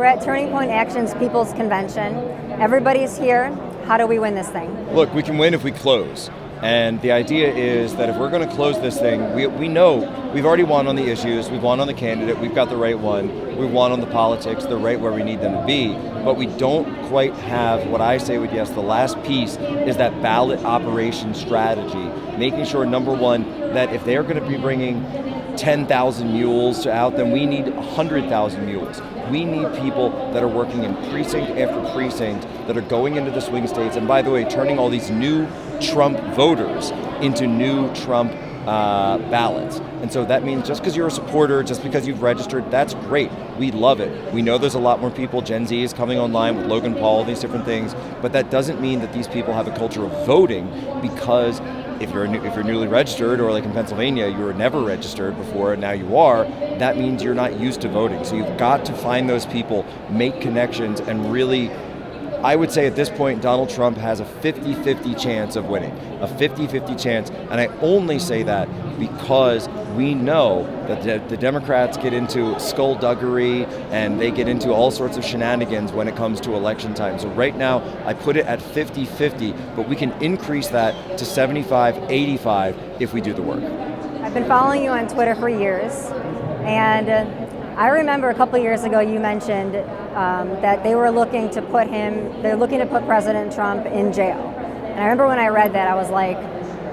We're at Turning Point Action's People's Convention. Everybody's here. How do we win this thing? Look, we can win if we close. And the idea is that if we're going to close this thing, we know we've already won on the issues, we've won on the candidate, we've got the right one, we won on the politics, they're right where we need them to be, but we don't quite have what I say with yes, the last piece is that ballot operation strategy, making sure, number one, that if they're going to be bringing 10,000 mules out, then we need 100,000 mules. We need people that are working in precinct after precinct, that are going into the swing states, and by the way, turning all these new Trump voters into new Trump ballots. And so that means just because you're a supporter, just because you've registered, that's great. We love it. We know there's a lot more people. Gen Z is coming online with Logan Paul, these different things, but that doesn't mean that these people have a culture of voting, because if you're newly registered, or like in Pennsylvania, you were never registered before and now you are, that means you're not used to voting. So you've got to find those people, make connections, and really, I would say at this point, Donald Trump has a 50-50 chance of winning, a 50-50 chance. And I only say that because we know that the Democrats get into skullduggery and they get into all sorts of shenanigans when it comes to election time. So right now, I put it at 50-50, but we can increase that to 75-85 if we do the work. I've been following you on Twitter for years, and I remember a couple years ago you mentioned that they were looking to put President Trump in jail. And I remember when I read that, I was like,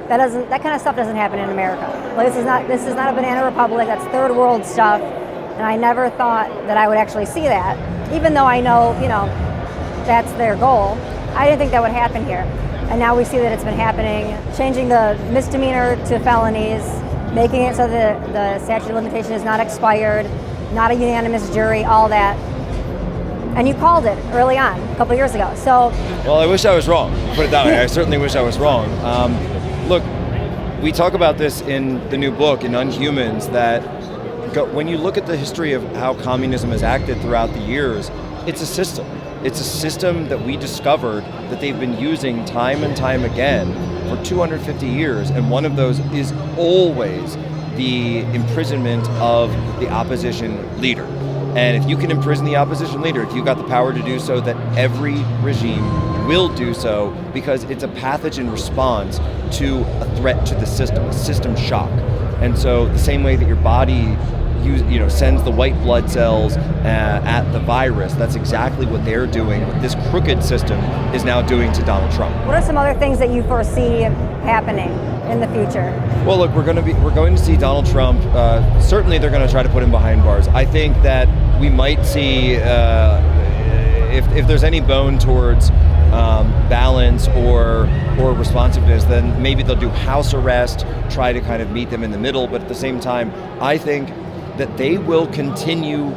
that kind of stuff doesn't happen in America. Like, this is not a banana republic, that's third world stuff. And I never thought that I would actually see that, even though I know, that's their goal. I didn't think that would happen here. And now we see that it's been happening, changing the misdemeanor to felonies, making it so that the statute of limitation is not expired, not a unanimous jury, all that. And you called it early on, a couple years ago. So, well, I wish I was wrong. Put it that way. I certainly wish I was wrong. Look, we talk about this in the new book, in Unhumans, that when you look at the history of how communism has acted throughout the years, it's a system. It's a system that we discovered that they've been using time and time again for 250 years, and one of those is always the imprisonment of the opposition leader. And if you can imprison the opposition leader, if you've got the power to do so, that every regime will do so, because it's a pathogen response to a threat to the system, a system shock. And so the same way that your body sends the white blood cells at the virus, that's exactly what they're doing, what this crooked system is now doing to Donald Trump. What are some other things that you foresee happening in the future? Well, look, we're going to see Donald Trump. Certainly, they're going to try to put him behind bars. I think that we might see, if there's any bone towards balance or responsiveness, then maybe they'll do house arrest, try to kind of meet them in the middle. But at the same time, I think that they will continue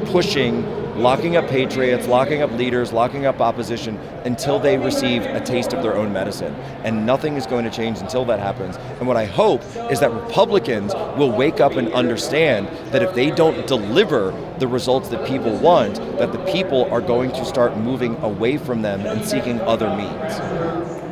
pushing, locking up patriots, locking up leaders, locking up opposition until they receive a taste of their own medicine. And nothing is going to change until that happens. And what I hope is that Republicans will wake up and understand that if they don't deliver the results that people want, that the people are going to start moving away from them and seeking other means.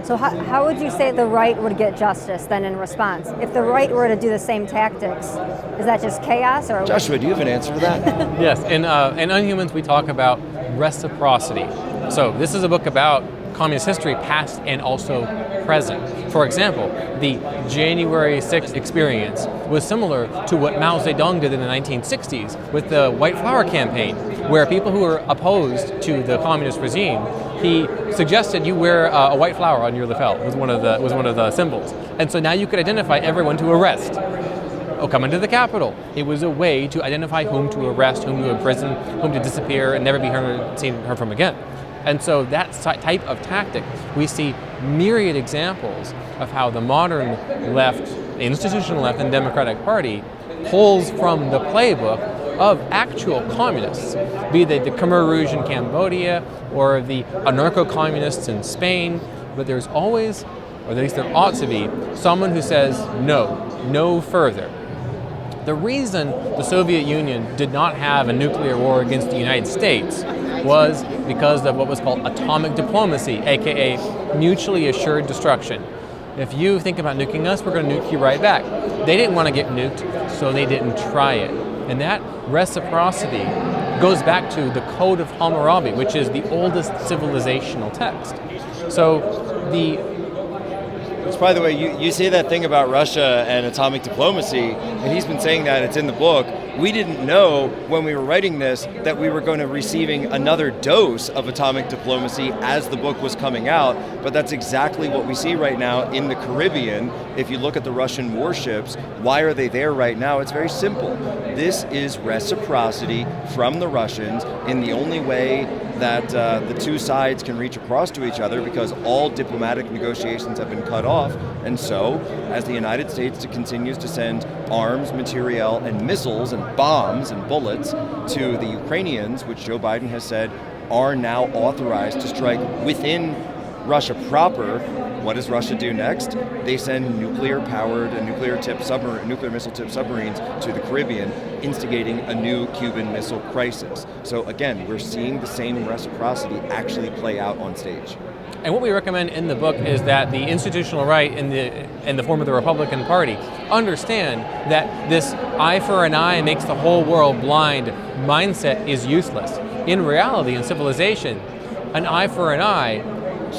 So how would you say the right would get justice then in response? If the right were to do the same tactics, is that just chaos? Or Joshua, do you have an answer to that? Yes, in Unhumans we talk about reciprocity. So this is a book about communist history, past and also present. For example, the January 6th experience was similar to what Mao Zedong did in the 1960s with the White Flower campaign, where people who were opposed to the communist regime, he suggested you wear a white flower on your lapel. Was one of the symbols. And so now you could identify everyone to arrest. Come into the Capitol. It was a way to identify whom to arrest, whom to imprison, whom to disappear and never be heard from again. And so that type of tactic, we see myriad examples of how the modern left, the institutional left and Democratic Party pulls from the playbook of actual communists, be they the Khmer Rouge in Cambodia or the anarcho-communists in Spain, but there's always, or at least there ought to be, someone who says no further. The reason the Soviet Union did not have a nuclear war against the United States was because of what was called atomic diplomacy, aka mutually assured destruction. If you think about nuking us, we're going to nuke you right back. They didn't want to get nuked, so they didn't try it. And that reciprocity goes back to the Code of Hammurabi, which is the oldest civilizational text. So Which, by the way, you say that thing about Russia and atomic diplomacy, and he's been saying that, it's in the book. We didn't know when we were writing this that we were going to receiving another dose of atomic diplomacy as the book was coming out, but that's exactly what we see right now in the Caribbean. If you look at the Russian warships, why are they there right now? It's very simple. This is reciprocity from the Russians in the only way that the two sides can reach across to each other, because all diplomatic negotiations have been cut off. And so, as the United States continues to send arms, materiel, and missiles, and bombs, and bullets to the Ukrainians, which Joe Biden has said are now authorized to strike within Russia proper, what does Russia do next? They send nuclear-powered and nuclear missile-tipped submarines to the Caribbean, instigating a new Cuban Missile Crisis. So again, we're seeing the same reciprocity actually play out on stage. And what we recommend in the book is that the institutional right in the form of the Republican Party understand that this eye for an eye makes the whole world blind mindset is useless. In reality, in civilization, an eye for an eye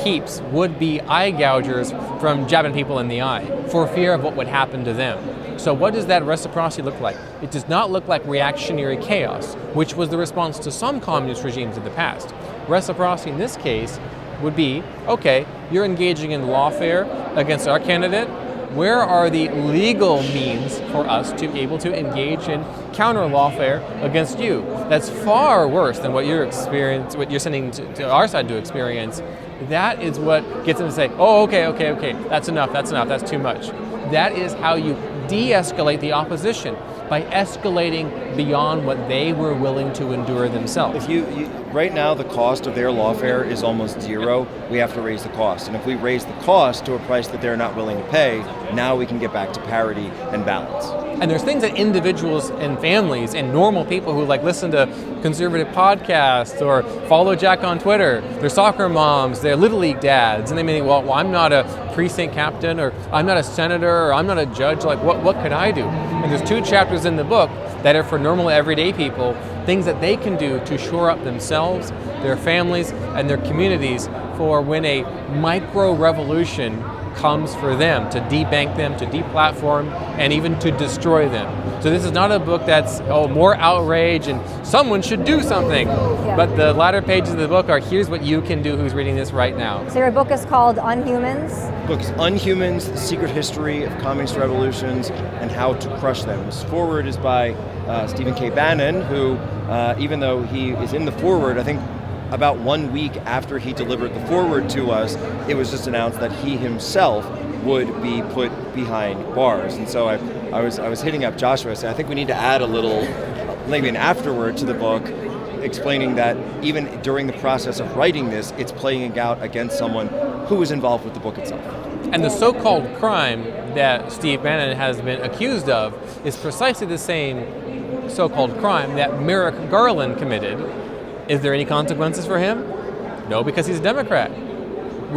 keeps would-be eye gougers from jabbing people in the eye for fear of what would happen to them. So what does that reciprocity look like? It does not look like reactionary chaos, which was the response to some communist regimes in the past. Reciprocity in this case would be, okay, you're engaging in lawfare against our candidate. Where are the legal means for us to be able to engage in counter lawfare against you? That's far worse than what you're sending to our side to experience. That is what gets them to say, oh, okay, that's enough, that's too much. That is how you de-escalate the opposition, by escalating beyond what they were willing to endure themselves. Right now, the cost of their lawfare is almost zero. We have to raise the cost. And if we raise the cost to a price that they're not willing to pay, now we can get back to parity and balance. And there's things that individuals and families and normal people who listen to conservative podcasts or follow Jack on Twitter, they're soccer moms, they're Little League dads, and they may think, well, I'm not a precinct captain, or I'm not a senator, or I'm not a judge, what could I do? And there's 2 chapters in the book that are for normal everyday people, things that they can do to shore up themselves, their families, and their communities for when a micro-revolution comes for them, to debank them, to deplatform, and even to destroy them. So this is not a book that's, more outrage and someone should do something. Yeah. But the latter pages of the book are, here's what you can do who's reading this right now. So your book is called Unhumans? The book is Unhumans, The Secret History of Communist Revolutions and How to Crush Them. This foreword is by Stephen K. Bannon, who, even though he is in the foreword, I think about 1 week after he delivered the foreword to us, it was just announced that he himself would be put behind bars. And so I was hitting up Joshua. I said, I think we need to add a little, maybe an afterword to the book, explaining that even during the process of writing this, it's playing out against someone who was involved with the book itself. And the so-called crime that Steve Bannon has been accused of is precisely the same so-called crime that Merrick Garland committed. Is there any consequences for him? No, because he's a Democrat.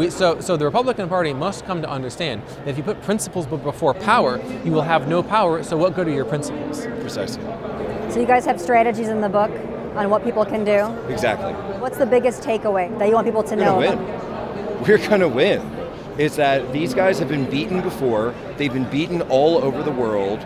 So the Republican Party must come to understand that if you put principles before power, you will have no power, so what good are your principles? Precisely. So you guys have strategies in the book on what people can do? Exactly. What's the biggest takeaway that you want people to know? We're going to win. It's that these guys have been beaten before. They've been beaten all over the world.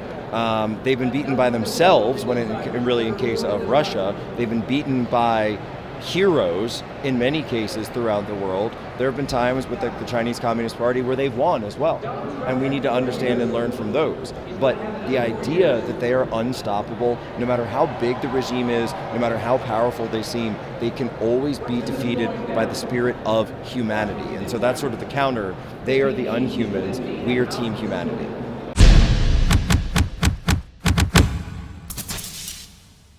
They've been beaten by themselves, when in case of Russia. They've been beaten by heroes in many cases throughout the world. There have been times with the Chinese Communist Party where they've won as well. And we need to understand and learn from those. But the idea that they are unstoppable, no matter how big the regime is, no matter how powerful they seem, they can always be defeated by the spirit of humanity. And so that's sort of the counter. They are the Unhumans. We are Team Humanity.